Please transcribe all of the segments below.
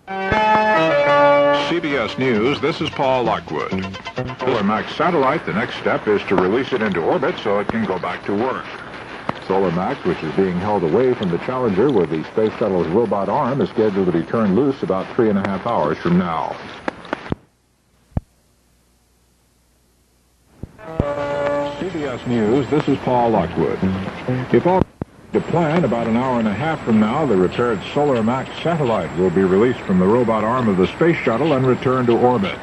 CBS News, this is Paul Lockwood. Solar Max satellite, the next step is to release it into orbit so it can go back to work. Solar Max, which is being held away from the Challenger with the Space Shuttle's robot arm, is scheduled to be turned loose about 3.5 hours from now. CBS News, this is Paul Lockwood. If all to plan, about an hour and a half from now, the repaired Solar Max satellite will be released from the robot arm of the Space Shuttle and returned to orbit.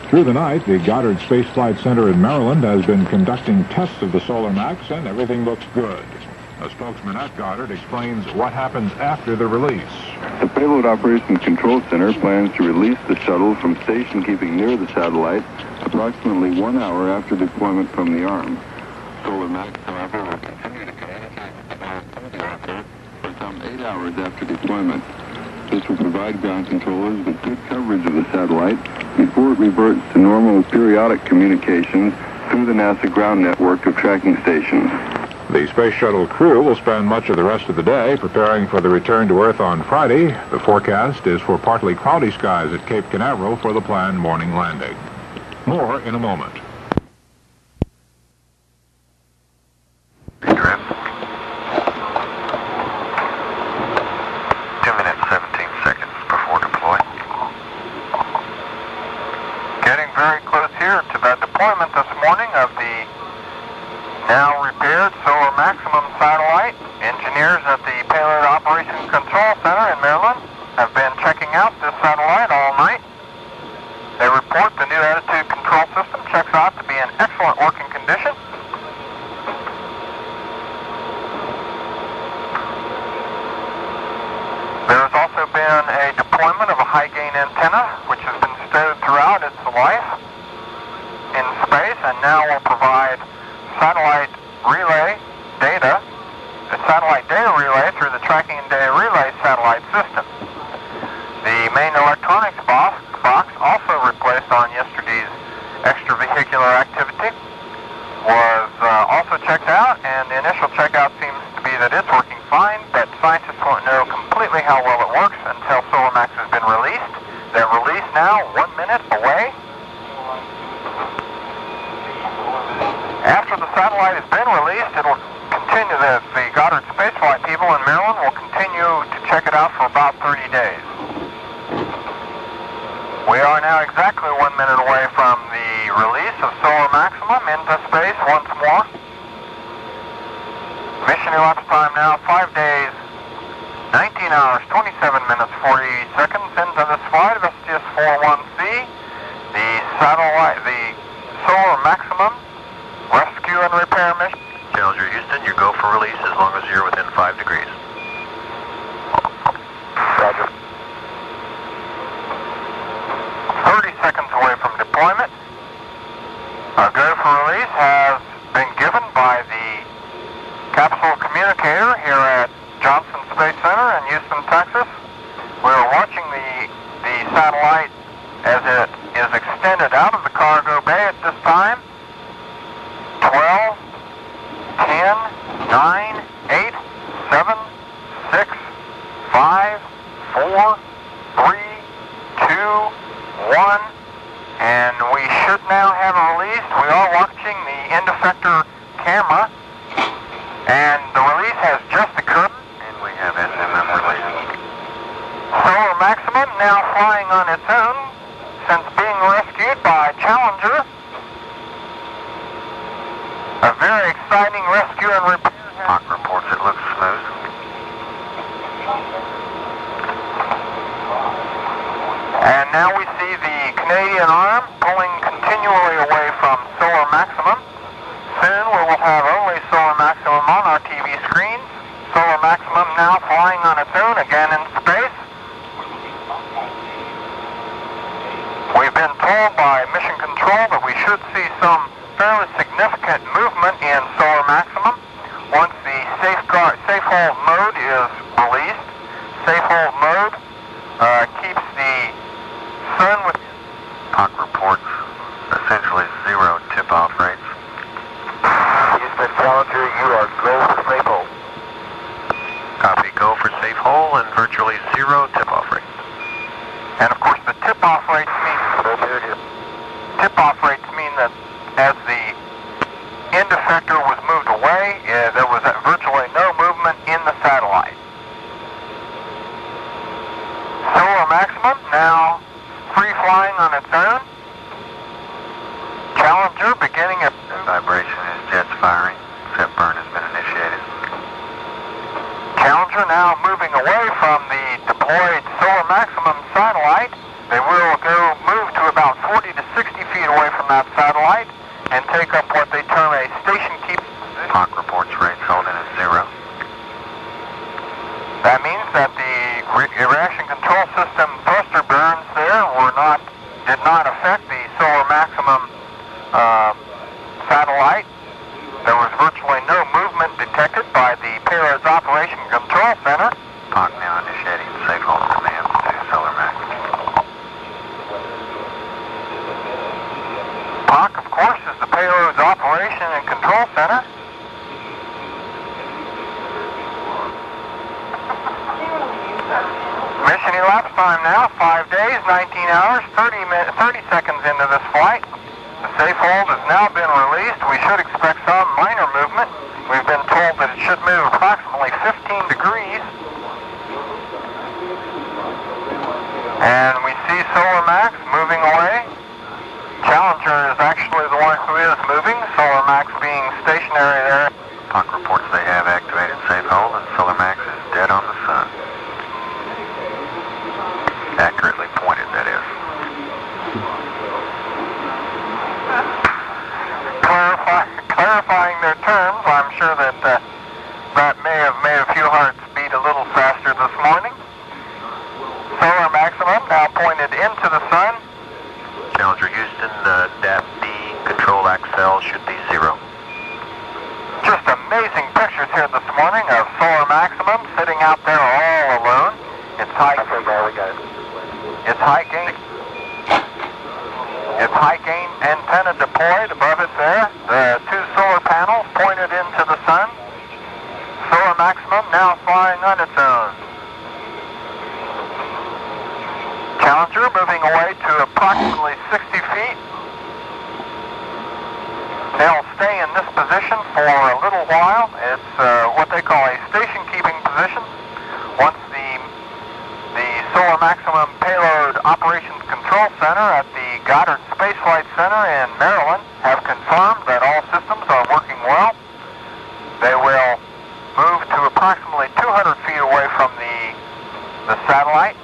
Through the night, the Goddard Space Flight Center in Maryland has been conducting tests of the Solar Max, and everything looks good. A spokesman at Goddard explains what happens after the release. The Payload Operations Control Center plans to release the shuttle from station keeping near the satellite approximately 1 hour after deployment from the arm. Solar Max, however, will continue to communicate with the orbiter for some 8 hours after deployment. This will provide ground controllers with good coverage of the satellite before it reverts to normal periodic communications through the NASA ground network of tracking stations. The Space Shuttle crew will spend much of the rest of the day preparing for the return to Earth on Friday. The forecast is for partly cloudy skies at Cape Canaveral for the planned morning landing. More in a moment. 2 minutes, 17 seconds before deploy. Getting very close here to the deployment this morning of the now repaired Solar Maximum satellite. Engineers at the Payload Operations Control Center in Maryland have been checking out this satellite all night. They report the new attitude control system checks out to be in excellent working condition. There has also been a deployment of a high-gain antenna, which has been stowed throughout its life in space, and now will provide satellite relay data, the satellite data relay through the tracking and data relay satellite system. The main electronics box also replaced on yesterday's extravehicular activity was also checked out, and the initial checkout seems to be that it's working fine, but scientists won't know completely how well it works until Solar Max has been released. They're released now, 1 minute away. After the satellite has been released, it'll continue, the Goddard Spaceflight people in Maryland will continue to check it out for about 30 days. We are now exactly 1 minute away from the release of Solar Maximum into space once more. Mission elapsed time now 5 days, 19 hours, 27 minutes, 40 seconds into this flight of STS-41C. The satellite, the Solar Maximum rescue and repair mission. Challenger Houston, you go for release as long as you're within 5 degrees. Roger. 30 seconds away from deployment. A go for release has been given by the capsule communicator here at Johnson Space Center in Houston, Texas. We're watching the satellite as it is extended out of the cargo bay at this time. 12, 10, 9, 8, 7, 6, 5, 4, 3, 2, 1, and we should now have it released. We are watching the end effector camera, and the release has just occurred, and we have SMM released. Solar Maximum now flying on its own since being rescued by Challenger. A very exciting rescue and repair. Hawk reports it looks smooth. And now we see the Canadian arm pulling continually away from Solar Maximum. Soon we will have only Solar Maximum on our TV screens. Solar Maximum now flying on its own again in space. We've been told by Mission Control that we should see some fairly significant movement in Solar Maximum once the safe hold mode is released. Safe hold mode keeps the sun with... Hawk reports essentially 0 tip-off rates. Houston Challenger, you are go for safe hole. Copy, go for safe hole and virtually 0 tip-off rates. tip-off rates mean that as the end effector was moved away, there was virtually no movement in the satellite. Solar maximum now free flying on its own. Challenger beginning at Vibration is jets firing. Set burn has been initiated. Challenger now moving away from the deployed solar maximum satellite. They will move to about 40 to 60 feet away from that satellite and take up what they term a station keep position. Hawk reports rates holding at 0. That means that the reaction control system thruster burns there did not affect the solar maximum satellite. There was virtually no movement detected by the payload's operation control center. Hawk now initiating safe hold commands to solar max. Hawk, of course, is the payload's operation and control center. Mission elapsed time now, 5 days, 19 hours, 30 seconds into this flight. The safe hold has now been released. We should expect some minor movement. We've been told that it should move approximately 15 degrees. And we see Solar Max moving away. Challenger is actually the one who is moving, Solar Max being stationary there. Hawk reports they have activated safe hold and Solar Max is dead on the sun. Accurately pointed, that is. Clarifying their terms, I'm sure that that may have made a few hearts beat a little faster this morning. Solar maximum now pointed into the sun. Challenger Houston, DAP-D control accel should be 0. Just amazing pictures here this morning of Solar maximum sitting out there all alone. It's high gain antenna deployed above it there. The two solar panels pointed into the sun. Solar maximum now flying on its own. Challenger moving away to approximately 60 feet. They'll stay in this position for a little while. It's what they call a station keeping position. Once the Solar Maximum Payload Operations Control Center at the Goddard Spaceflight Center in Maryland have confirmed that all systems are working well, they will move to approximately 200 feet away from the satellite.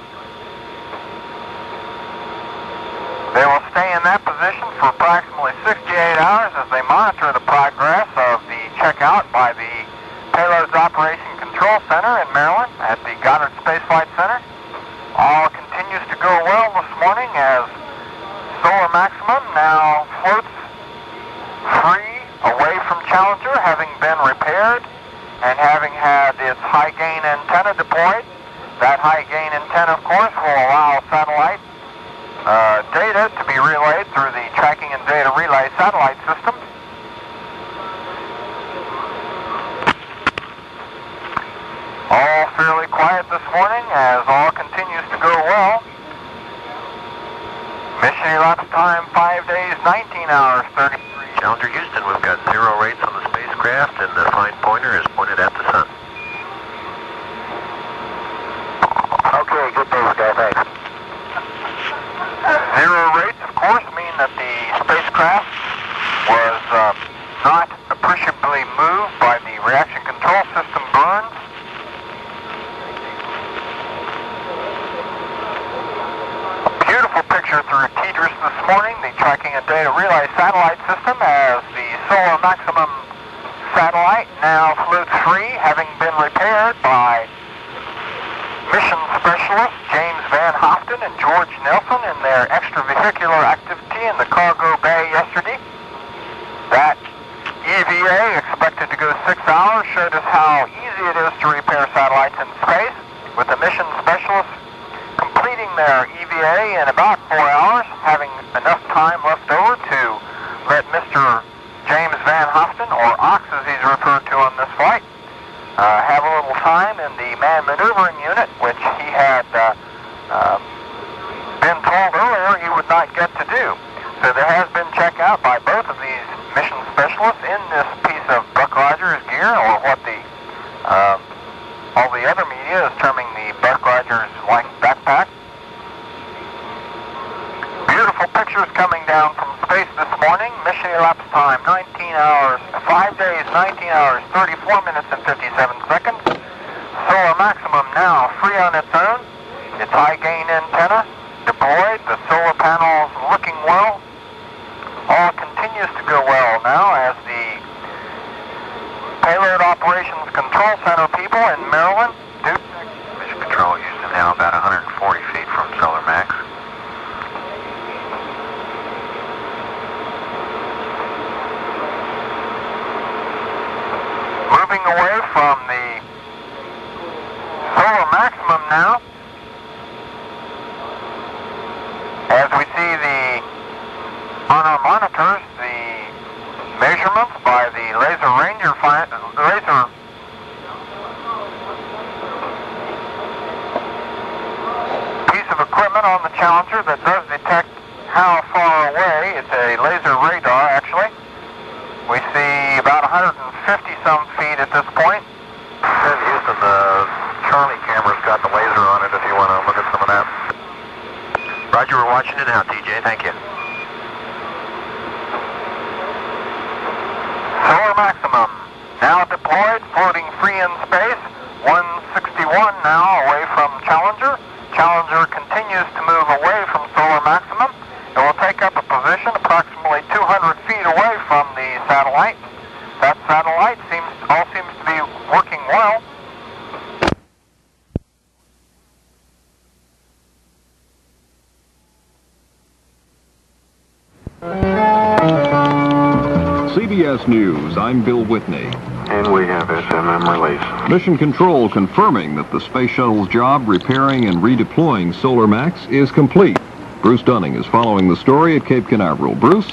They will stay in that position for approximately 68 hours as they monitor the progress of the checkout by the Payloads Operation Control Center in Maryland at the Goddard Spaceflight Center. All continues to go well this morning as Solar Maximum now floats free away from Challenger, having been repaired and having had its high gain antenna deployed. That high gain antenna, of course, will allow satellite data to be relayed through the tracking and data relay satellite system. All fairly quiet this morning as all continues to go well. Mission elapsed time 5 days, 19 hours, 33. Challenger Houston, we've got 0 rates on the spacecraft and the fine pointer is pointed at the sun. Okay, good news, guys, thanks. 0 rates, of course, mean that the spacecraft was not appreciably moved by the reaction control system burns. Beautiful picture through TDRS this morning, the tracking and data relay satellite system, as the Solar Maximum satellite now floats free, having been repaired by mission specialists James Van Hoften and George Nelson in their extravehicular activity in the cargo bay yesterday. That EVA, expected to go 6 hours, showed us how easy it is to repair satellites in space, with the mission specialists completing their EVA in about 4 hours, having enough time left over to let Mr. James Van Hoften, or Ox as he's referred to on this flight, have a little time in the manned maneuvering unit, which he had been told there has been checkout by both of these mission specialists in this piece of Buck Rogers gear, or what all the other media is terming the Buck Rogers like backpack. Beautiful pictures coming down from space this morning. Mission elapsed time 19 hours, 5 days, 19 hours, 34 minutes and 57 seconds. Solar Maximum now free on its own. Its high gain antenna deployed. The solar panels looking well. All continues to go well now as the Payload Operations Control Center people in Maryland do. Mission Control Houston now about 140 feet from Solar Max. Moving away from the Solar Maximum now, as we see on our monitors the measurements by the laser ranger laser piece of equipment on the Challenger that does detect how far away. It's a laser radar actually. We see about 150 some feet at this point. In Houston, the Charlie camera's got the laser on it if you want to look at some of that. Roger, we're watching it now, TJ. Thank you. Solar Maximum now deployed, floating free in space. 161 now away from Challenger. Challenger continues to move away from Solar Maximum. It will take up a position approximately 200 feet away from the satellite. That satellite all seems to be working well. CBS News, I'm Bill Whitney. And we have SMM release. Mission Control confirming that the Space Shuttle's job repairing and redeploying Solar Max is complete. Bruce Dunning is following the story at Cape Canaveral. Bruce?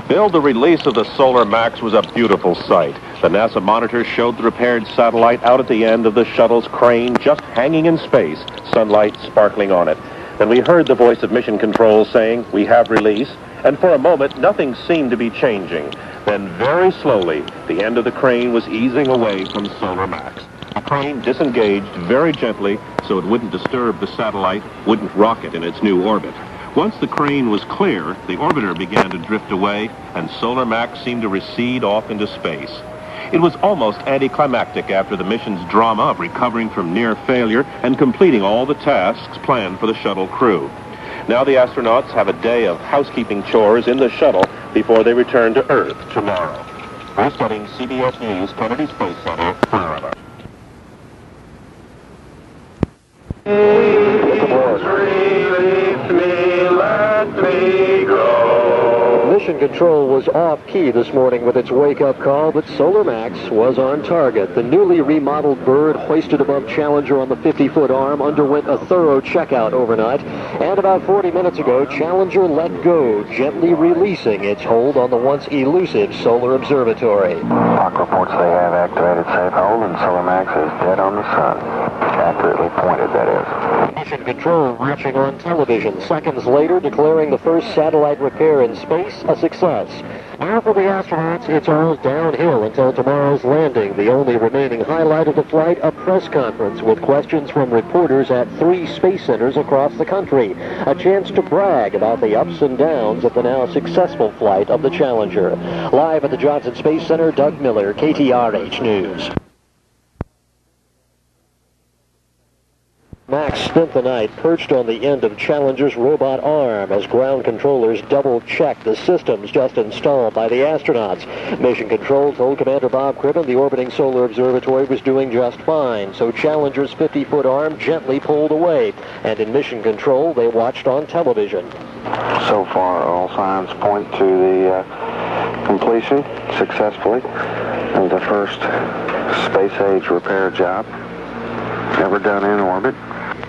Bill, the release of the Solar Max was a beautiful sight. The NASA monitors showed the repaired satellite out at the end of the shuttle's crane, just hanging in space, sunlight sparkling on it. Then we heard the voice of Mission Control saying, "We have release," and for a moment, nothing seemed to be changing. Then very slowly, the end of the crane was easing away from Solar Max. The crane disengaged very gently so it wouldn't disturb the satellite, wouldn't rock it in its new orbit. Once the crane was clear, the orbiter began to drift away, and Solar Max seemed to recede off into space. It was almost anticlimactic after the mission's drama of recovering from near failure and completing all the tasks planned for the shuttle crew. Now the astronauts have a day of housekeeping chores in the shuttle before they return to Earth tomorrow. Bruce Dunning, CBS News, Kennedy Space Center, Florida. Mission Control was off-key this morning with its wake-up call, but Solar Max was on target. The newly remodeled bird, hoisted above Challenger on the 50-foot arm, underwent a thorough checkout overnight, and about 40 minutes ago, Challenger let go, gently releasing its hold on the once elusive solar observatory. Clock reports they have activated safe hold, and Solar Max is dead on the sun. Accurately pointed, that is. Mission Control watching on television seconds later, declaring the first satellite repair in space a success. Now for the astronauts, it's all downhill until tomorrow's landing. The only remaining highlight of the flight, a press conference with questions from reporters at 3 space centers across the country. A chance to brag about the ups and downs of the now successful flight of the Challenger. Live at the Johnson Space Center, Doug Miller, KTRH News. Max spent the night perched on the end of Challenger's robot arm as ground controllers double-checked the systems just installed by the astronauts. Mission Control told Commander Bob Cribben the orbiting solar observatory was doing just fine, so Challenger's 50-foot arm gently pulled away, and in Mission Control they watched on television. So far, all signs point to the completion successfully of the first space-age repair job ever done in orbit.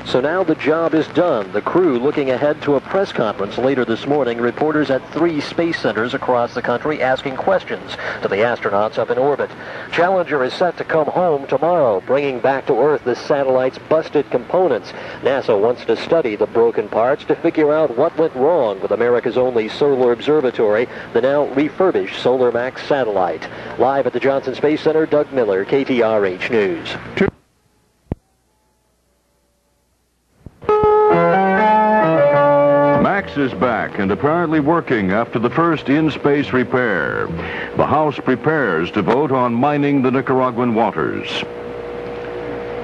So now the job is done. The crew looking ahead to a press conference later this morning. Reporters at 3 space centers across the country asking questions to the astronauts up in orbit. Challenger is set to come home tomorrow, bringing back to Earth the satellite's busted components. NASA wants to study the broken parts to figure out what went wrong with America's only solar observatory, the now refurbished Solar Max satellite. Live at the Johnson Space Center, Doug Miller, KTRH News. Max is back and apparently working after the first in-space repair. The House prepares to vote on mining the Nicaraguan waters.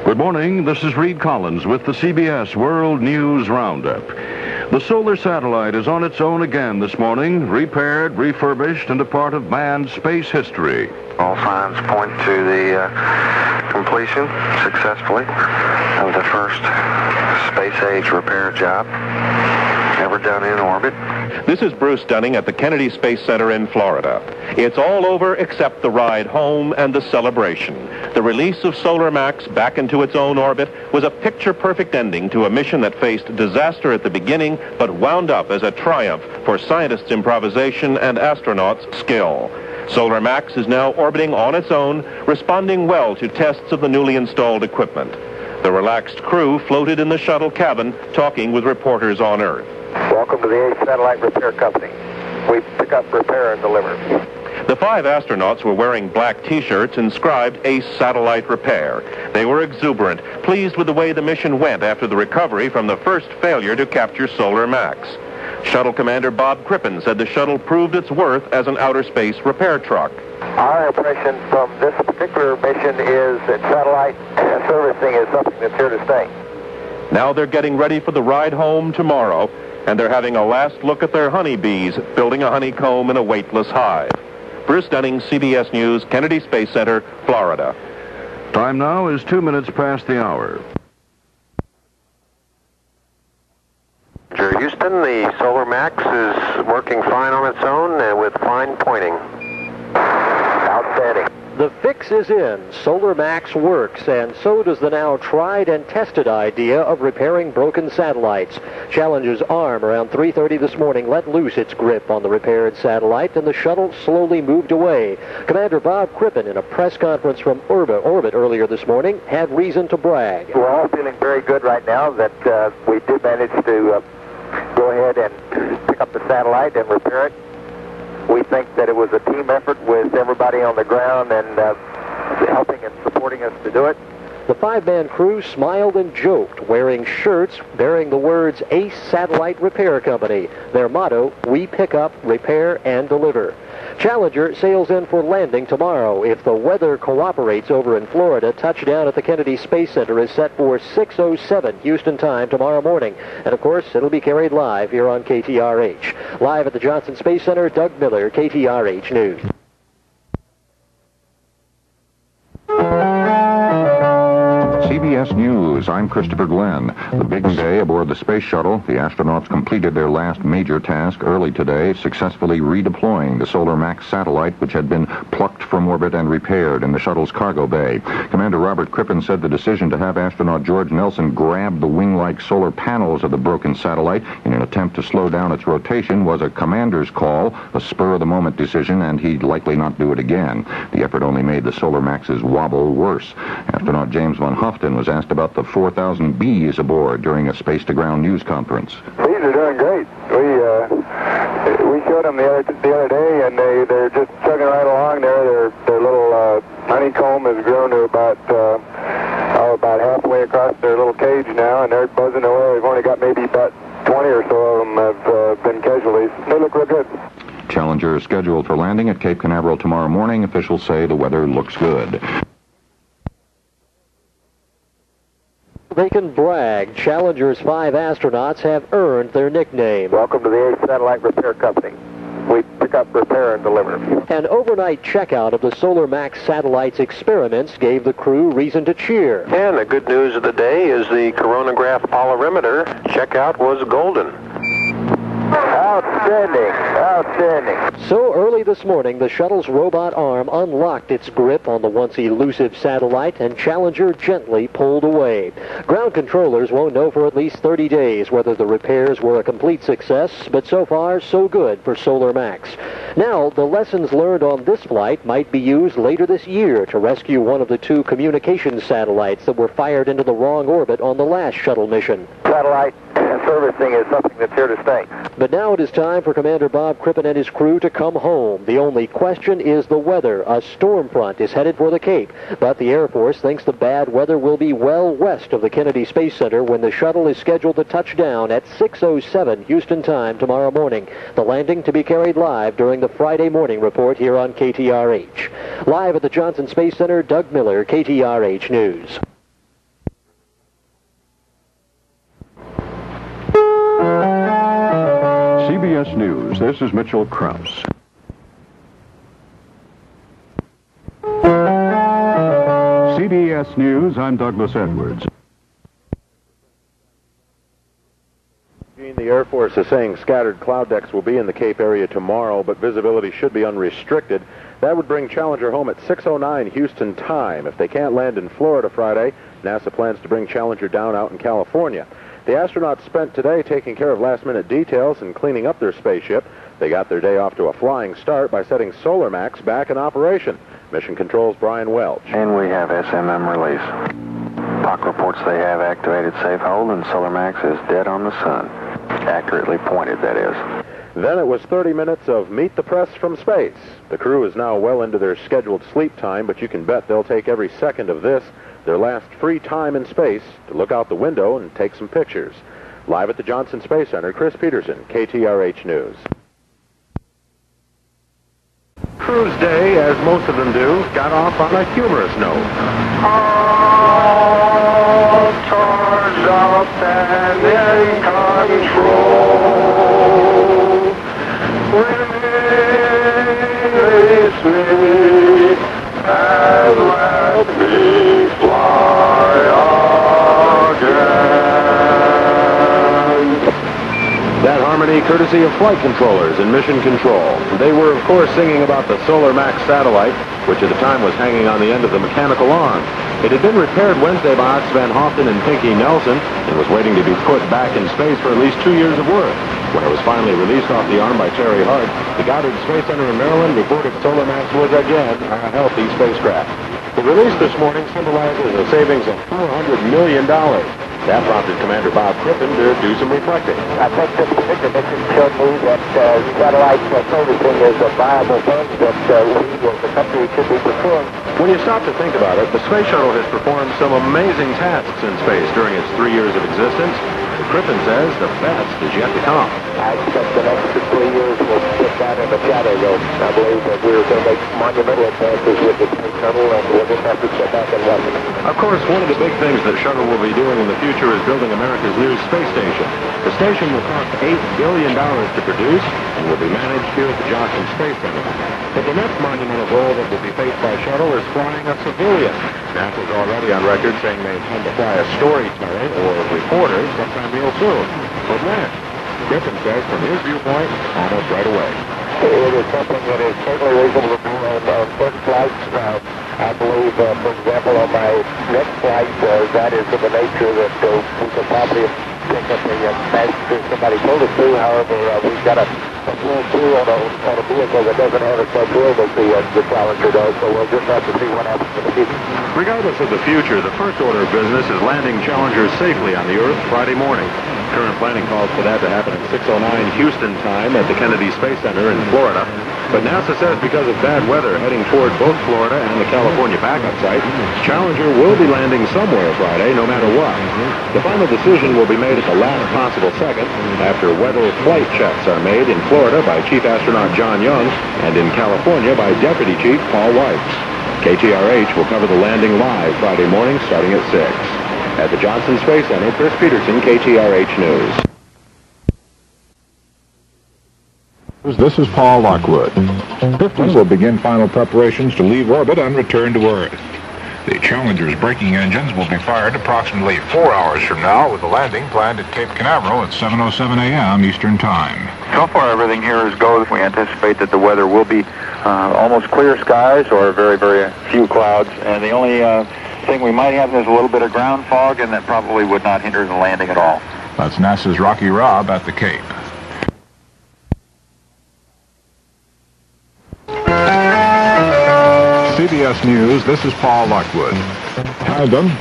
Good morning, this is Reed Collins with the CBS World News Roundup. The solar satellite is on its own again this morning, repaired, refurbished, and a part of manned space history. All signs point to the completion successfully of the first space-age repair job ever done in orbit. This is Bruce Dunning at the Kennedy Space Center in Florida. It's all over except the ride home and the celebration. The release of Solar Max back into its own orbit was a picture-perfect ending to a mission that faced disaster at the beginning, but wound up as a triumph for scientists' improvisation and astronauts' skill. Solar Max is now orbiting on its own, responding well to tests of the newly installed equipment. The relaxed crew floated in the shuttle cabin, talking with reporters on Earth. Welcome to the ACE Satellite Repair Company. We pick up, repair, and deliver. The 5 astronauts were wearing black T-shirts inscribed ACE Satellite Repair. They were exuberant, pleased with the way the mission went after the recovery from the first failure to capture Solar Max. Shuttle Commander Bob Crippen said the shuttle proved its worth as an outer space repair truck. Our impression from this particular mission is that satellite servicing is something that's here to stay. Now they're getting ready for the ride home tomorrow, and they're having a last look at their honeybees, building a honeycomb in a weightless hive. Bruce Dunning, CBS News, Kennedy Space Center, Florida. Time now is 2 minutes past the hour. Houston, the Solar Max is working fine on its own with fine pointing. Outstanding. The fix is in. Solar Max works, and so does the now tried and tested idea of repairing broken satellites. Challenger's arm around 3:30 this morning let loose its grip on the repaired satellite, and the shuttle slowly moved away. Commander Bob Crippen, in a press conference from orbit earlier this morning, had reason to brag. We're all feeling very good right now that we did manage to go ahead and pick up the satellite and repair it. We think that it was a team effort with everybody on the ground and helping and supporting us to do it. The 5-man crew smiled and joked, wearing shirts bearing the words ACE Satellite Repair Company. Their motto, we pick up, repair, and deliver. Challenger sails in for landing tomorrow. If the weather cooperates over in Florida, touchdown at the Kennedy Space Center is set for 6:07 Houston time tomorrow morning. And of course, it'll be carried live here on KTRH. Live at the Johnson Space Center, Doug Miller, KTRH News. CBS News, I'm Christopher Glenn. The big day aboard the Space Shuttle. The astronauts completed their last major task early today, successfully redeploying the Solar Max satellite, which had been plucked from orbit and repaired in the shuttle's cargo bay. Commander Robert Crippen said the decision to have astronaut George Nelson grab the wing-like solar panels of the broken satellite in an attempt to slow down its rotation was a commander's call, a spur-of-the-moment decision, and he'd likely not do it again. The effort only made the Solar Max's wobble worse. Astronaut James Van Hoften was asked about the 4,000 bees aboard during a space-to-ground news conference. Bees are doing great. We showed them the other day, and they're just chugging right along there. Their little honeycomb has grown to about halfway across their little cage now, and they're buzzing away. We've only got maybe about 20 or so of them have been casualties. They look real good. Challenger is scheduled for landing at Cape Canaveral tomorrow morning. Officials say the weather looks good. They can brag. Challenger's 5 astronauts have earned their nickname. Welcome to the ACE Satellite Repair Company. We pick up, repair, and deliver. An overnight checkout of the Solar Max satellite's experiments gave the crew reason to cheer. And the good news of the day is the coronagraph polarimeter checkout was golden. All Outstanding, outstanding. So early this morning, the shuttle's robot arm unlocked its grip on the once elusive satellite, and Challenger gently pulled away. Ground controllers won't know for at least 30 days whether the repairs were a complete success, but so far, so good for Solar Max. Now, the lessons learned on this flight might be used later this year to rescue one of the 2 communications satellites that were fired into the wrong orbit on the last shuttle mission. Satellite servicing is something that's here to stay. But now it is time for Commander Bob Crippen and his crew to come home. The only question is the weather. A storm front is headed for the Cape, but the Air Force thinks the bad weather will be well west of the Kennedy Space Center when the shuttle is scheduled to touch down at 6:07 Houston time tomorrow morning. The landing to be carried live during the Friday morning report here on KTRH. Live at the Johnson Space Center, Doug Miller, KTRH News. CBS News, this is Mitchell Krause. CBS News, I'm Douglas Edwards. The Air Force is saying scattered cloud decks will be in the Cape area tomorrow, but visibility should be unrestricted. That would bring Challenger home at 6:09 Houston time. If they can't land in Florida Friday, NASA plans to bring Challenger down out in California. The astronauts spent today taking care of last-minute details and cleaning up their spaceship. They got their day off to a flying start by setting Solar Max back in operation. Mission Control's Brian Welch. And we have SMM release. POC reports they have activated safe hold, and Solar Max is dead on the sun. Accurately pointed, that is. Then it was 30 minutes of Meet the Press from space. The crew is now well into their scheduled sleep time, but you can bet they'll take every second of this, their last free time in space, to look out the window and take some pictures. Live at the Johnson Space Center, Chris Peterson, KTRH News. Cruise day, as most of them do, got off on a humorous note. All charged up and in control. Release me and let me fly again. That harmony courtesy of flight controllers and mission control. They were, of course, singing about the Solar Max satellite, which at the time was hanging on the end of the mechanical arm. It had been repaired Wednesday by Ox Van Houten and Pinky Nelson and was waiting to be put back in space for at least 2 years of work. When it was finally released off the arm by Terry Hart, the Goddard Space Center in Maryland reported Solar Max was again a healthy spacecraft. The release this morning symbolizes a savings of $400 million. That prompted Commander Bob Crippen to do some reflecting. I think this particular mission showed me that satellite servicing is a viable thing that we as a country should be pursuing. When you stop to think about it, the Space Shuttle has performed some amazing tasks in space during its 3 years of existence. Crippen says the best is yet to come. I expect the next 3 years will sit down in the shadow, though. I believe that we're going to make monumental advances with the Space Shuttle, and we'll just have to sit back and watch it. Of course, one of the big things that Shuttle will be doing in the future is building America's new space station. The station will cost $8 billion to produce and will be managed here at the Johnson Space Center. But the next monumental goal that will be faced by Shuttle is flying a civilian. NASA's already on record saying they intend to fly a storyteller or reporter sometime real soon. But when? Crippen says from his viewpoint, almost right away. It is something that is certainly reasonable to do on certain flights. I believe, for example, on my next flight, that is of the nature that we could probably pick up the message if somebody told us to. However, we've got a full crew on a vehicle that doesn't have as much room as the Challenger does, so we'll just have to see what happens in the future. Regardless of the future, the first order of business is landing Challenger safely on the Earth Friday morning. Current planning calls for that to happen at 6:09 Houston time at the Kennedy Space Center in Florida. But NASA says because of bad weather heading toward both Florida and the California backup site, Challenger will be landing somewhere Friday, no matter what. The final decision will be made at the last possible second after weather flight checks are made in Florida by Chief Astronaut John Young and in California by Deputy Chief Paul Weitz. KTRH will cover the landing live Friday morning starting at 6. At the Johnson Space Center, Chris Peterson, KTRH News. This is Paul Lockwood. 50 will begin final preparations to leave orbit and return to Earth. The Challenger's braking engines will be fired approximately 4 hours from now, with the landing planned at Cape Canaveral at 7:07 a.m. Eastern Time. So far, everything here is go. We anticipate that the weather will be almost clear skies or very, very few clouds. And the only thing we might have is a little bit of ground fog, and that probably would not hinder the landing at all. That's NASA's Rocky Rob at the Cape. CBS News, this is Paul Lockwood. Tandem,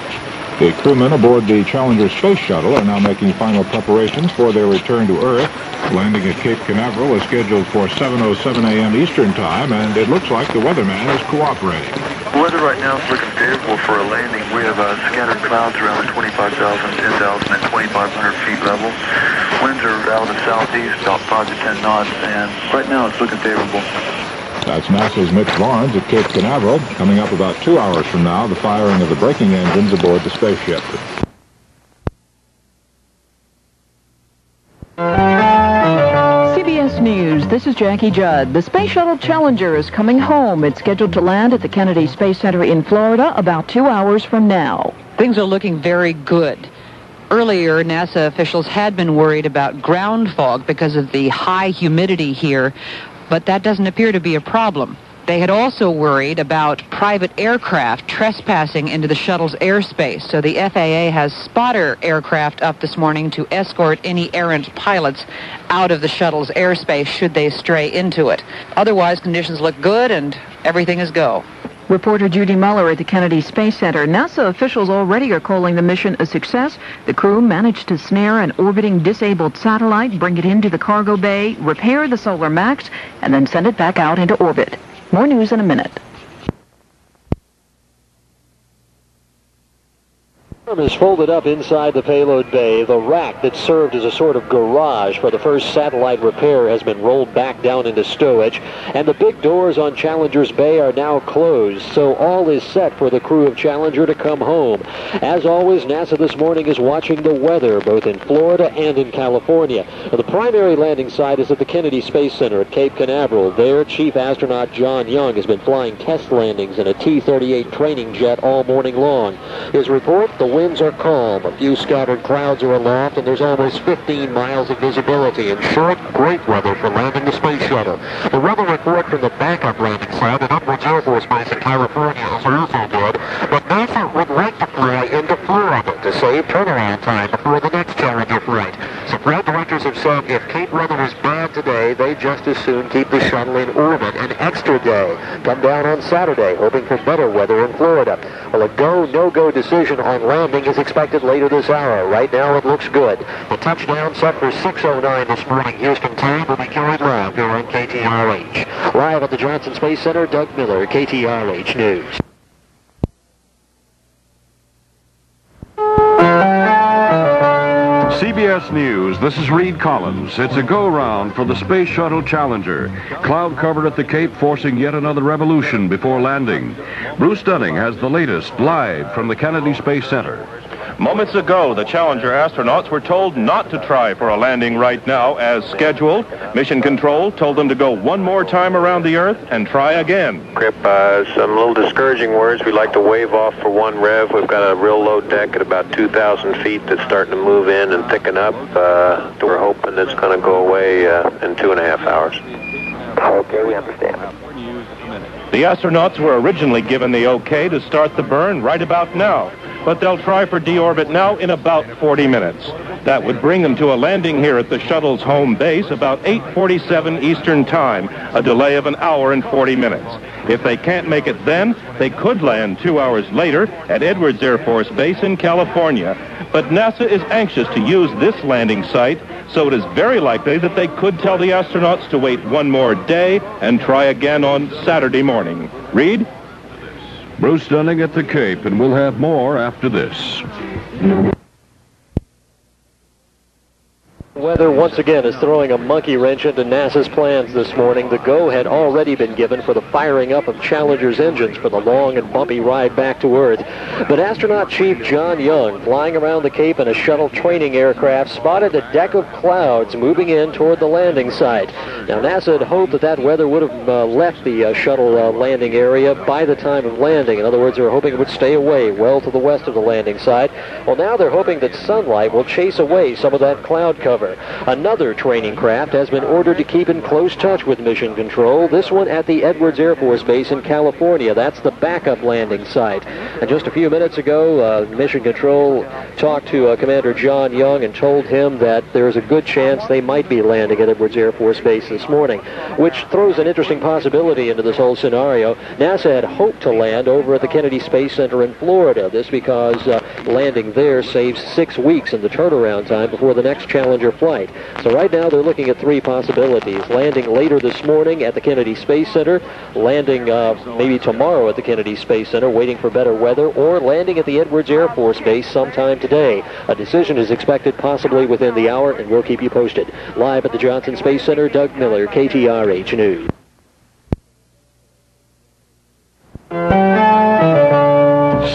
the crewmen aboard the Challenger Space Shuttle are now making final preparations for their return to Earth. Landing at Cape Canaveral is scheduled for 7:07 a.m. Eastern Time, and it looks like the weatherman is cooperating. Weather right now is looking favorable for a landing. We have scattered clouds around the 25,000, 10,000, and 2,500 feet level. Winds are out of the southeast, about 5 to 10 knots, and right now it's looking favorable. That's NASA's Mitch Barnes at Cape Canaveral. Coming up about 2 hours from now, the firing of the braking engines aboard the spaceship. CBS News, this is Jackie Judd. The Space Shuttle Challenger is coming home. It's scheduled to land at the Kennedy Space Center in Florida about 2 hours from now. Things are looking very good. Earlier, NASA officials had been worried about ground fog because of the high humidity here, but that doesn't appear to be a problem. They had also worried about private aircraft trespassing into the shuttle's airspace, so the FAA has spotter aircraft up this morning to escort any errant pilots out of the shuttle's airspace should they stray into it. Otherwise, conditions look good and everything is go. Reporter Judy Muller at the Kennedy Space Center. NASA officials already are calling the mission a success. The crew managed to snare an orbiting disabled satellite, bring it into the cargo bay, repair the Solar Max, and then send it back out into orbit. More news in a minute. Is folded up inside the payload bay. The rack that served as a sort of garage for the first satellite repair has been rolled back down into stowage, and the big doors on Challenger's bay are now closed, so all is set for the crew of Challenger to come home. As always, NASA this morning is watching the weather, both in Florida and in California. The primary landing site is at the Kennedy Space Center at Cape Canaveral. There, Chief Astronaut John Young has been flying test landings in a T-38 training jet all morning long. His report, the winds are calm, a few scattered clouds are aloft, and there's almost 15 miles of visibility. In short, great weather for landing the Space Shuttle. The weather report from the backup landing site at Edwards Air Force Base in California is also good, but NASA would like to fly into Florida to save turnaround time before the next Challenger flight. So flight directors have said if Cape weather is bad today, they just as soon keep the shuttle in orbit an extra day. Come down on Saturday, hoping for better weather in Florida. Well, a go, no-go decision on landing is expected later this hour. Right now it looks good. The touchdown set for 6:09 this morning Houston time will be carried live here on KTRH. Live at the Johnson Space Center, Doug Miller, KTRH News. CBS News, this is Reed Collins. It's a go-round for the Space Shuttle Challenger. Cloud cover at the Cape, forcing yet another revolution before landing. Bruce Dunning has the latest live from the Kennedy Space Center. Moments ago, the Challenger astronauts were told not to try for a landing right now as scheduled. Mission Control told them to go one more time around the Earth and try again. Grip, some little discouraging words. We'd like to wave off for one rev. We've got a real low deck at about 2,000 feet that's starting to move in and thicken up. We're hoping it's going to go away in 2.5 hours. Okay, we understand. The astronauts were originally given the okay to start the burn right about now, but they'll try for deorbit now in about 40 minutes. That would bring them to a landing here at the shuttle's home base about 8:47 Eastern Time, a delay of an hour and 40 minutes. If they can't make it then, they could land 2 hours later at Edwards Air Force Base in California. But NASA is anxious to use this landing site, so it is very likely that they could tell the astronauts to wait one more day and try again on Saturday morning. Reed? Bruce Dunning at the Cape, and we'll have more after this. Weather once again is throwing a monkey wrench into NASA's plans this morning. The go had already been given for the firing up of Challenger's engines for the long and bumpy ride back to Earth. But astronaut Chief John Young, flying around the Cape in a shuttle training aircraft, spotted a deck of clouds moving in toward the landing site. Now, NASA had hoped that weather would have left the shuttle landing area by the time of landing. In other words, they were hoping it would stay away well to the west of the landing site. Well, now they're hoping that sunlight will chase away some of that cloud cover. Another training craft has been ordered to keep in close touch with Mission Control, this one at the Edwards Air Force Base in California. That's the backup landing site. And just a few minutes ago, Mission Control talked to Commander John Young and told him that there's a good chance they might be landing at Edwards Air Force Base this morning, which throws an interesting possibility into this whole scenario. NASA had hoped to land over at the Kennedy Space Center in Florida. This because landing there saves 6 weeks in the turnaround time before the next Challenger flight. So right now they're looking at 3 possibilities. Landing later this morning at the Kennedy Space Center, landing maybe tomorrow at the Kennedy Space Center waiting for better weather, or landing at the Edwards Air Force Base sometime today. A decision is expected possibly within the hour, and we'll keep you posted. Live at the Johnson Space Center, Doug Miller, KTRH News.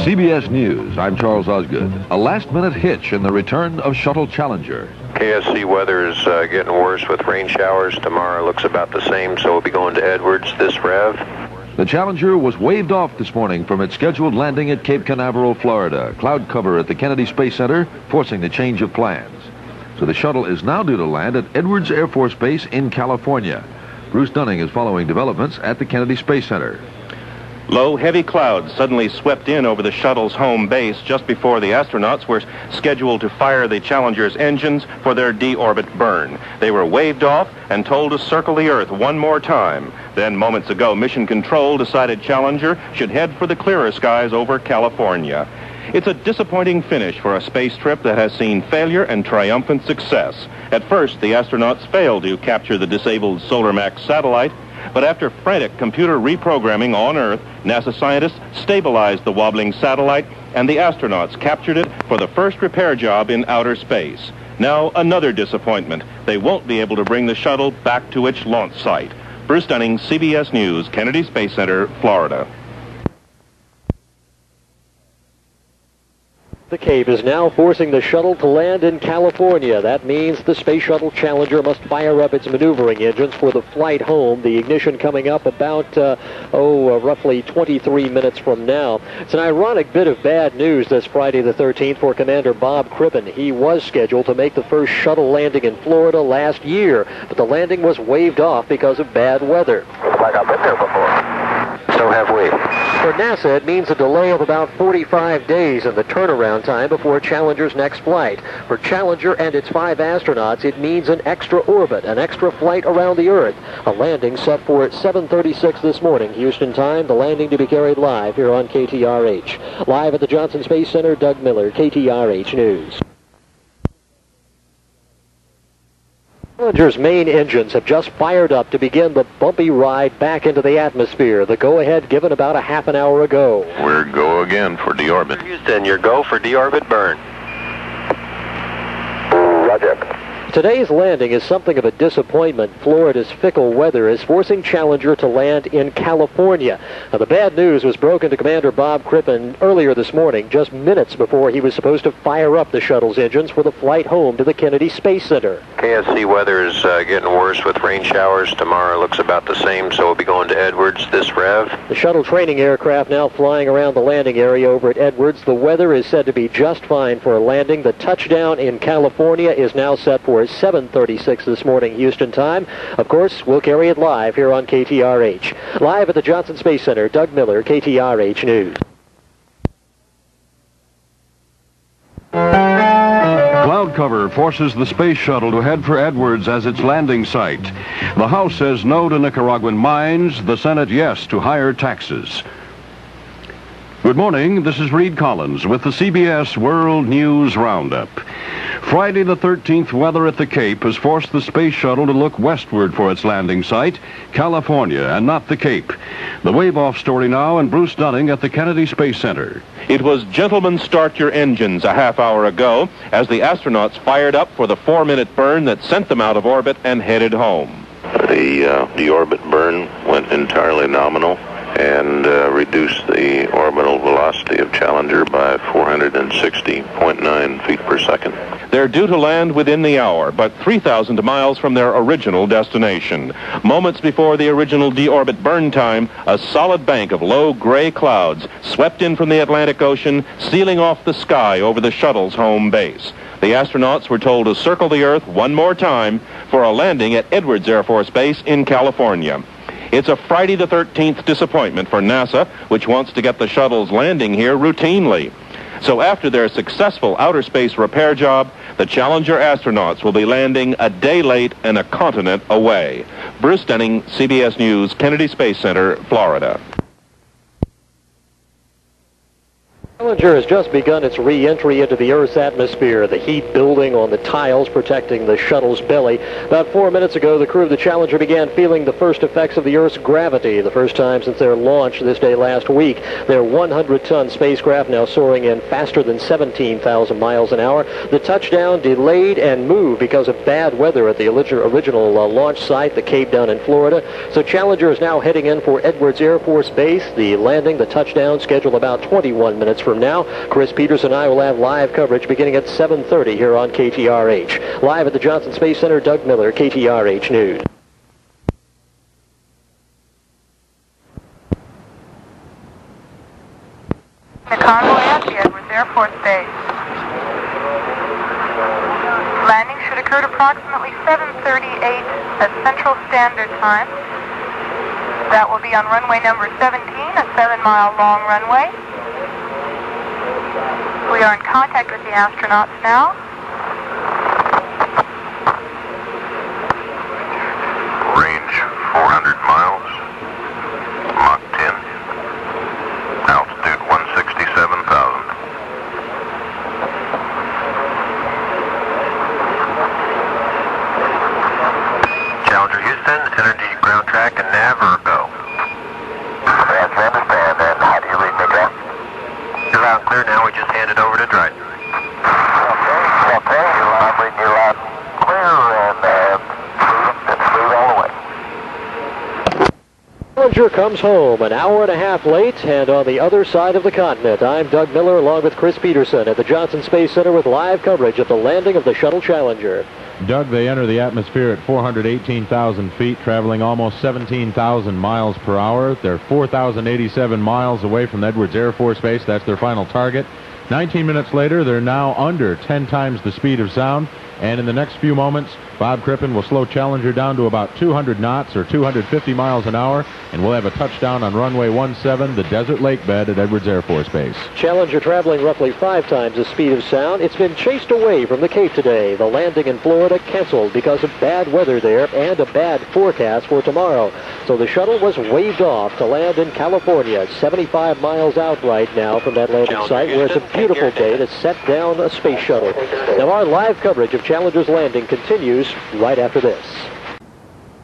CBS News, I'm Charles Osgood. A last-minute hitch in the return of Shuttle Challenger. KSC weather is getting worse with rain showers. Tomorrow looks about the same, so we'll be going to Edwards this rev. The Challenger was waved off this morning from its scheduled landing at Cape Canaveral, Florida. Cloud cover at the Kennedy Space Center, forcing the change of plans. So the shuttle is now due to land at Edwards Air Force Base in California. Bruce Dunning is following developments at the Kennedy Space Center. Low, heavy clouds suddenly swept in over the shuttle's home base just before the astronauts were scheduled to fire the Challenger's engines for their deorbit burn. They were waved off and told to circle the Earth one more time. Then, moments ago, Mission Control decided Challenger should head for the clearer skies over California. It's a disappointing finish for a space trip that has seen failure and triumphant success. At first, the astronauts failed to capture the disabled SolarMax satellite, but after frantic computer reprogramming on Earth, NASA scientists stabilized the wobbling satellite, and the astronauts captured it for the first repair job in outer space. Now, another disappointment. They won't be able to bring the shuttle back to its launch site. Bruce Dunning, CBS News, Kennedy Space Center, Florida. The Cape is now forcing the shuttle to land in California. That means the Space Shuttle Challenger must fire up its maneuvering engines for the flight home. The ignition coming up about, roughly 23 minutes from now. It's an ironic bit of bad news this Friday the 13th for Commander Bob Crippen. He was scheduled to make the first shuttle landing in Florida last year, but the landing was waved off because of bad weather. Looks like I've been there before. So have we. For NASA, it means a delay of about 45 days in the turnaround time before Challenger's next flight. For Challenger and its 5 astronauts, it means an extra orbit, an extra flight around the Earth. A landing set for 7:36 this morning, Houston time. The landing to be carried live here on KTRH. Live at the Johnson Space Center, Doug Miller, KTRH News. Challenger's main engines have just fired up to begin the bumpy ride back into the atmosphere. The go-ahead given about a half an hour ago. We're go again for deorbit. Houston, your go for deorbit burn. Roger. Today's landing is something of a disappointment. Florida's fickle weather is forcing Challenger to land in California. Now, the bad news was broken to Commander Bob Crippen earlier this morning, just minutes before he was supposed to fire up the shuttle's engines for the flight home to the Kennedy Space Center. KSC weather is getting worse with rain showers. Tomorrow looks about the same, so we'll be going to Edwards this rev. The shuttle training aircraft now flying around the landing area over at Edwards. The weather is said to be just fine for a landing. The touchdown in California is now set for 7:36 this morning, Houston time. Of course, we'll carry it live here on KTRH. Live at the Johnson Space Center, Doug Miller, KTRH News. Cloud cover forces the Space Shuttle to head for Edwards as its landing site. The House says no to Nicaraguan mines, the Senate yes to higher taxes. Good morning, this is Reed Collins with the CBS World News Roundup. Friday the 13th weather at the Cape has forced the Space Shuttle to look westward for its landing site, California, and not the Cape. The wave-off story now, and Bruce Dunning at the Kennedy Space Center. It was gentlemen start your engines a half hour ago as the astronauts fired up for the 4-minute burn that sent them out of orbit and headed home. The deorbit burn went entirely nominal and reduced the orbital velocity of Challenger by 460.9 feet per second. They're due to land within the hour, but 3,000 miles from their original destination. Moments before the original deorbit burn time, a solid bank of low gray clouds swept in from the Atlantic Ocean, sealing off the sky over the shuttle's home base. The astronauts were told to circle the Earth one more time for a landing at Edwards Air Force Base in California. It's a Friday the 13th disappointment for NASA, which wants to get the shuttles landing here routinely. So after their successful outer space repair job, the Challenger astronauts will be landing a day late and a continent away. Bruce Dunning, CBS News, Kennedy Space Center, Florida. Challenger has just begun its re-entry into the Earth's atmosphere, the heat building on the tiles protecting the shuttle's belly. About 4 minutes ago, the crew of the Challenger began feeling the first effects of the Earth's gravity, the first time since their launch this day last week. Their 100-ton spacecraft now soaring in faster than 17,000 miles an hour. The touchdown delayed and moved because of bad weather at the original launch site, the Cape down in Florida. So Challenger is now heading in for Edwards Air Force Base. The landing, the touchdown, scheduled about 21 minutes from now. Chris Peters and I will have live coverage beginning at 7:30 here on KTRH. Live at the Johnson Space Center, Doug Miller, KTRH News. The convoy at the Edwards Air Force Base. Landing should occur at approximately 7:38 at Central Standard Time. That will be on runway number 17, a 7-mile long runway. We are in contact with the astronauts now. Range 400 miles, Mach 10, altitude 167,000. Challenger Houston, energy ground track and nav or go? Understand, and how do you read me, Grant? You're loud and clear now, we just handed over to Dryden. Okay, I'm reading you loud and clear, and smooth all the way. Challenger comes home an hour and a half late and on the other side of the continent. I'm Doug Miller along with Chris Peterson at the Johnson Space Center with live coverage of the landing of the Shuttle Challenger. Doug, they enter the atmosphere at 418,000 feet, traveling almost 17,000 miles per hour. They're 4,087 miles away from Edwards Air Force Base. That's their final target. 19 minutes later, they're now under 10 times the speed of sound. And in the next few moments, Bob Crippen will slow Challenger down to about 200 knots or 250 miles an hour, and we'll have a touchdown on runway 17, the desert lake bed at Edwards Air Force Base. Challenger traveling roughly 5 times the speed of sound. It's been chased away from the Cape today. The landing in Florida canceled because of bad weather there and a bad forecast for tomorrow. So the shuttle was waved off to land in California, 75 miles out right now from that landing site, where it's a beautiful day to set down a space shuttle. Now our live coverage of Challenger's landing continues right after this.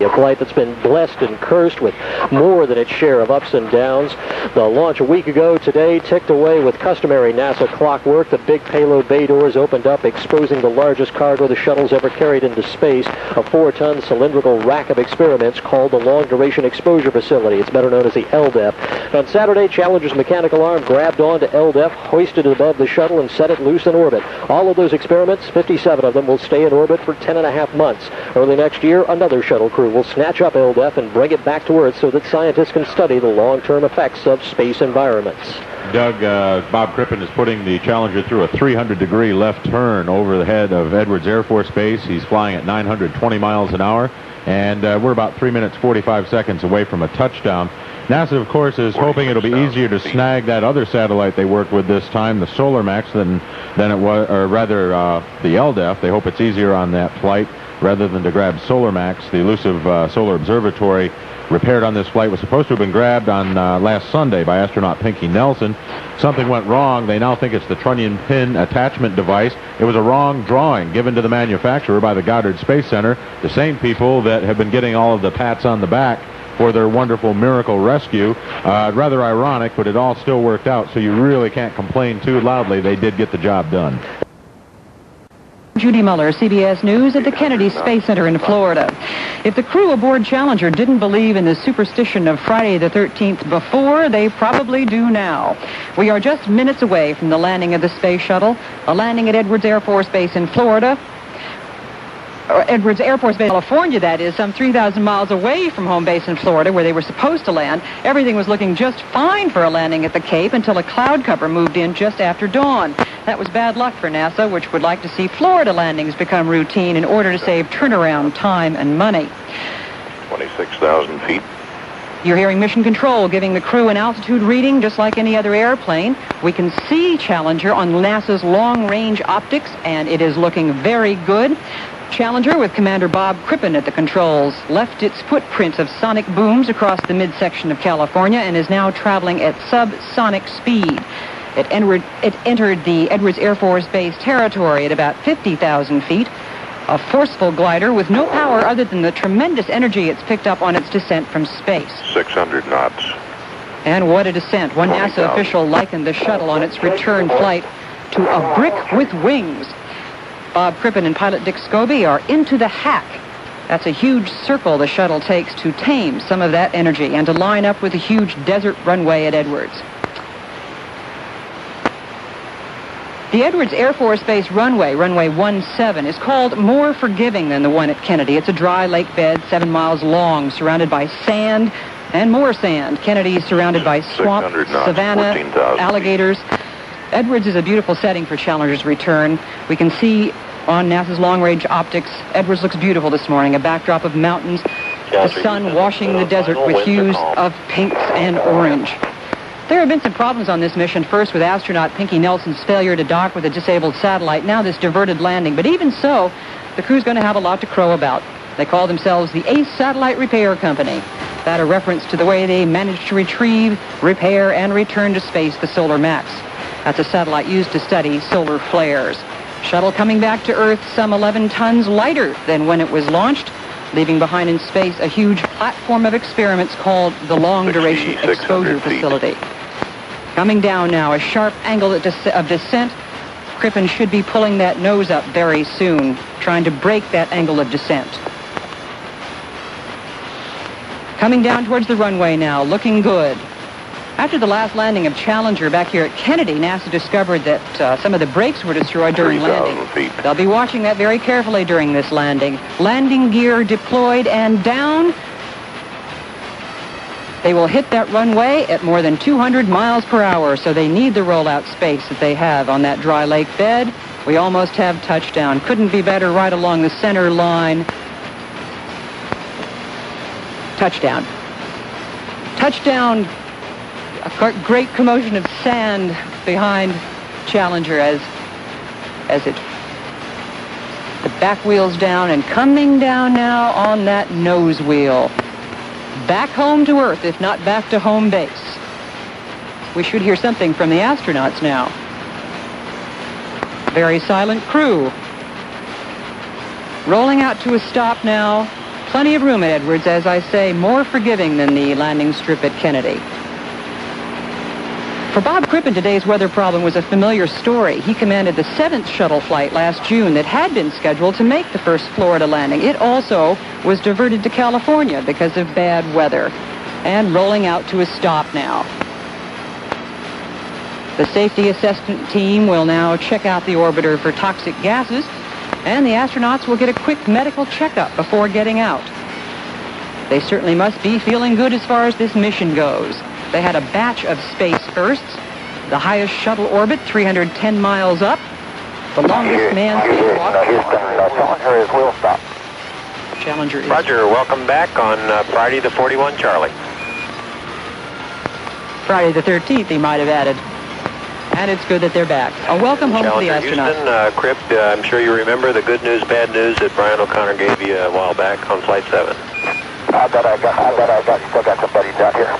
A flight that's been blessed and cursed with more than its share of ups and downs. The launch a week ago today ticked away with customary NASA clockwork. The big payload bay doors opened up, exposing the largest cargo the shuttle's ever carried into space, a 4-ton cylindrical rack of experiments called the Long Duration Exposure Facility. It's better known as the LDEF. On Saturday, Challenger's mechanical arm grabbed onto LDEF, hoisted it above the shuttle, and set it loose in orbit. All of those experiments, 57 of them, will stay in orbit for 10.5 months. Early next year, another shuttle crew will snatch up LDEF and bring it back to Earth so that scientists can study the long-term effects of space environments. Doug, Bob Crippen is putting the Challenger through a 300-degree left turn over the head of Edwards Air Force Base. He's flying at 920 miles an hour, and we're about 3 minutes 45 seconds away from a touchdown. NASA, of course, is hoping it'll be easier to snag that other satellite they worked with this time, the Solar Max, than it was, or rather, the LDEF. They hope it's easier on that flight rather than to grab Solar Max. The elusive solar observatory repaired on this flight was supposed to have been grabbed on last Sunday by astronaut Pinky Nelson. Something went wrong. They now think it's the trunnion pin attachment device. It was a wrong drawing given to the manufacturer by the Goddard Space Center, the same people that have been getting all of the pats on the back for their wonderful miracle rescue. Rather ironic, but it all still worked out, so you really can't complain too loudly. They did get the job done. Judy Muller, CBS News at the Kennedy Space Center in Florida. If the crew aboard Challenger didn't believe in the superstition of Friday the 13th before, they probably do now. We are just minutes away from the landing of the Space Shuttle, a landing at Edwards Air Force Base in Florida. Edwards Air Force Base, California, that is, some 3,000 miles away from home base in Florida, where they were supposed to land. Everything was looking just fine for a landing at the Cape until a cloud cover moved in just after dawn. That was bad luck for NASA, which would like to see Florida landings become routine in order to save turnaround time and money. 26,000 feet. You're hearing Mission Control giving the crew an altitude reading just like any other airplane. We can see Challenger on NASA's long-range optics, and it is looking very good. Challenger, with Commander Bob Crippen at the controls, left its footprint of sonic booms across the midsection of California and is now traveling at subsonic speed. It entered the Edwards Air Force Base territory at about 50,000 feet, a forceful glider with no power other than the tremendous energy it's picked up on its descent from space. 600 knots. And what a descent. One NASA official likened the shuttle on its return flight to a brick with wings. Bob Crippen and pilot Dick Scobie are into the hack. That's a huge circle the shuttle takes to tame some of that energy and to line up with the huge desert runway at Edwards. The Edwards Air Force Base runway, runway 17, is called more forgiving than the one at Kennedy. It's a dry lake bed, 7 miles long, surrounded by sand and more sand. Kennedy is surrounded by swamp, savanna, alligators. Edwards is a beautiful setting for Challenger's return. We can see on NASA's long-range optics, Edwards looks beautiful this morning, a backdrop of mountains, the sun washing the desert with hues of pinks and orange. There have been some problems on this mission, first with astronaut Pinky Nelson's failure to dock with a disabled satellite, now this diverted landing. But even so, the crew's going to have a lot to crow about. They call themselves the Ace Satellite Repair Company. That a reference to the way they managed to retrieve, repair, and return to space the Solar Max. That's a satellite used to study solar flares. Shuttle coming back to Earth some 11 tons lighter than when it was launched, leaving behind in space a huge platform of experiments called the Long Duration Exposure Facility. Coming down now, a sharp angle of descent. Crippen should be pulling that nose up very soon, trying to break that angle of descent. Coming down towards the runway now, looking good. After the last landing of Challenger back here at Kennedy, NASA discovered that some of the brakes were destroyed during landing. Feet. They'll be watching that very carefully during this landing. Landing gear deployed and down. They will hit that runway at more than 200 miles per hour, so they need the rollout space that they have on that dry lake bed. We almost have touchdown. Couldn't be better, right along the center line. Touchdown. Touchdown. A great commotion of sand behind Challenger as the back wheel's down and coming down now on that nose wheel. Back home to Earth, if not back to home base. We should hear something from the astronauts now. Very silent crew. Rolling out to a stop now. Plenty of room at Edwards, as I say, more forgiving than the landing strip at Kennedy. For Bob Crippen, today's weather problem was a familiar story. He commanded the 7th shuttle flight last June that had been scheduled to make the first Florida landing. It also was diverted to California because of bad weather and rolling out to a stop now. The safety assessment team will now check out the orbiter for toxic gases, and the astronauts will get a quick medical checkup before getting out. They certainly must be feeling good as far as this mission goes. They had a batch of space firsts. The highest shuttle orbit, 310 miles up. The longest manned spacewalk. Challenger is wheel stop. Challenger is... Roger, welcome back on Friday the 41 Charlie. Friday the 13th, he might have added. And it's good that they're back. A welcome home to the astronauts. Houston, Crypt, I'm sure you remember the good news, bad news that Brian O'Connor gave you a while back on Flight 7. I bet I still got some buddies out here.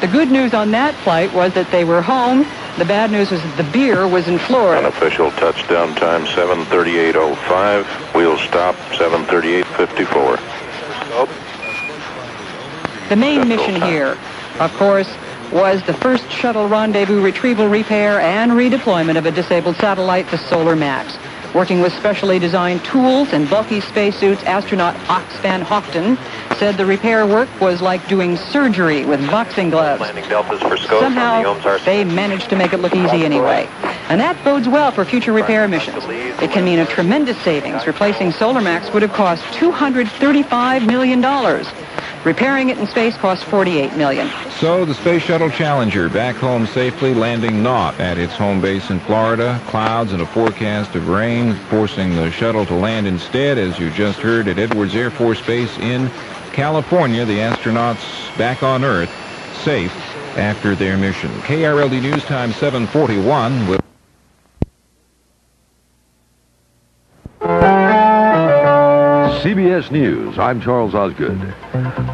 The good news on that flight was that they were home. The bad news was that the beer was in Florida. Unofficial touchdown time 7:38:05. Wheels stop 7:38:54. The main mission here, of course, was the first shuttle rendezvous retrieval, repair, and redeployment of a disabled satellite, the Solar Max. Working with specially designed tools and bulky spacesuits, astronaut Ox Van Hochten said the repair work was like doing surgery with boxing gloves. Somehow, they managed to make it look easy anyway. And that bodes well for future repair missions. It can mean a tremendous savings. Replacing Solar Max would have cost $235 million. Repairing it in space costs $48 million. So the Space Shuttle Challenger back home safely, landing not at its home base in Florida. Clouds and a forecast of rain forcing the shuttle to land instead, as you just heard, at Edwards Air Force Base in California. The astronauts back on Earth, safe after their mission. KRLD News Time 7:41 will... CBS News, I'm Charles Osgood.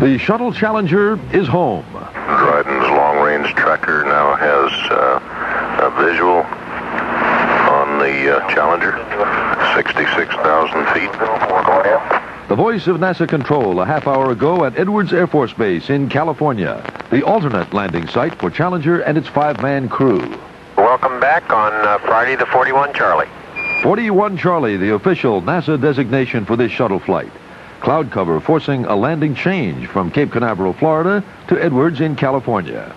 The Shuttle Challenger is home. Dryden's long-range tracker now has a visual on the Challenger, 66,000 feet. The voice of NASA control a half hour ago at Edwards Air Force Base in California, the alternate landing site for Challenger and its 5-man crew. Welcome back on Friday the 41 Charlie. 41 Charlie, the official NASA designation for this shuttle flight. Cloud cover forcing a landing change from Cape Canaveral, Florida to Edwards in California.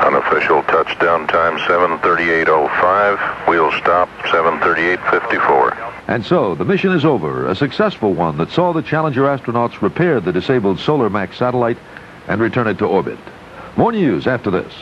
Unofficial touchdown time 7:38:05. Wheels stop 7:38:54. And so the mission is over, a successful one that saw the Challenger astronauts repair the disabled Solar Max satellite and return it to orbit. More news after this.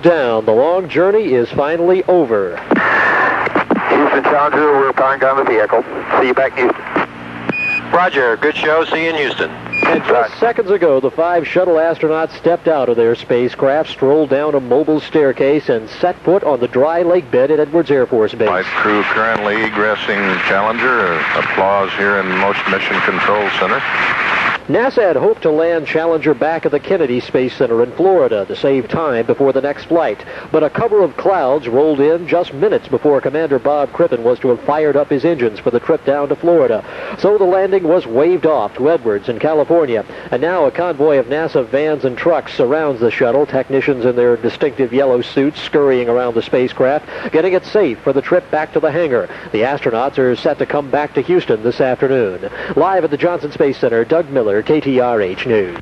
Down. The long journey is finally over. Houston Challenger, we're powering down the vehicle. See you back in Houston. Roger, good show. See you in Houston. And just seconds ago, the 5 shuttle astronauts stepped out of their spacecraft, strolled down a mobile staircase, and set foot on the dry lake bed at Edwards Air Force Base. Flight crew currently egressing Challenger. Applause here in Most Mission Control Center. NASA had hoped to land Challenger back at the Kennedy Space Center in Florida to save time before the next flight. But a cover of clouds rolled in just minutes before Commander Bob Crippen was to have fired up his engines for the trip down to Florida. So the landing was waved off to Edwards in California. And now a convoy of NASA vans and trucks surrounds the shuttle, technicians in their distinctive yellow suits scurrying around the spacecraft, getting it safe for the trip back to the hangar. The astronauts are set to come back to Houston this afternoon. Live at the Johnson Space Center, Doug Miller, KTRH News.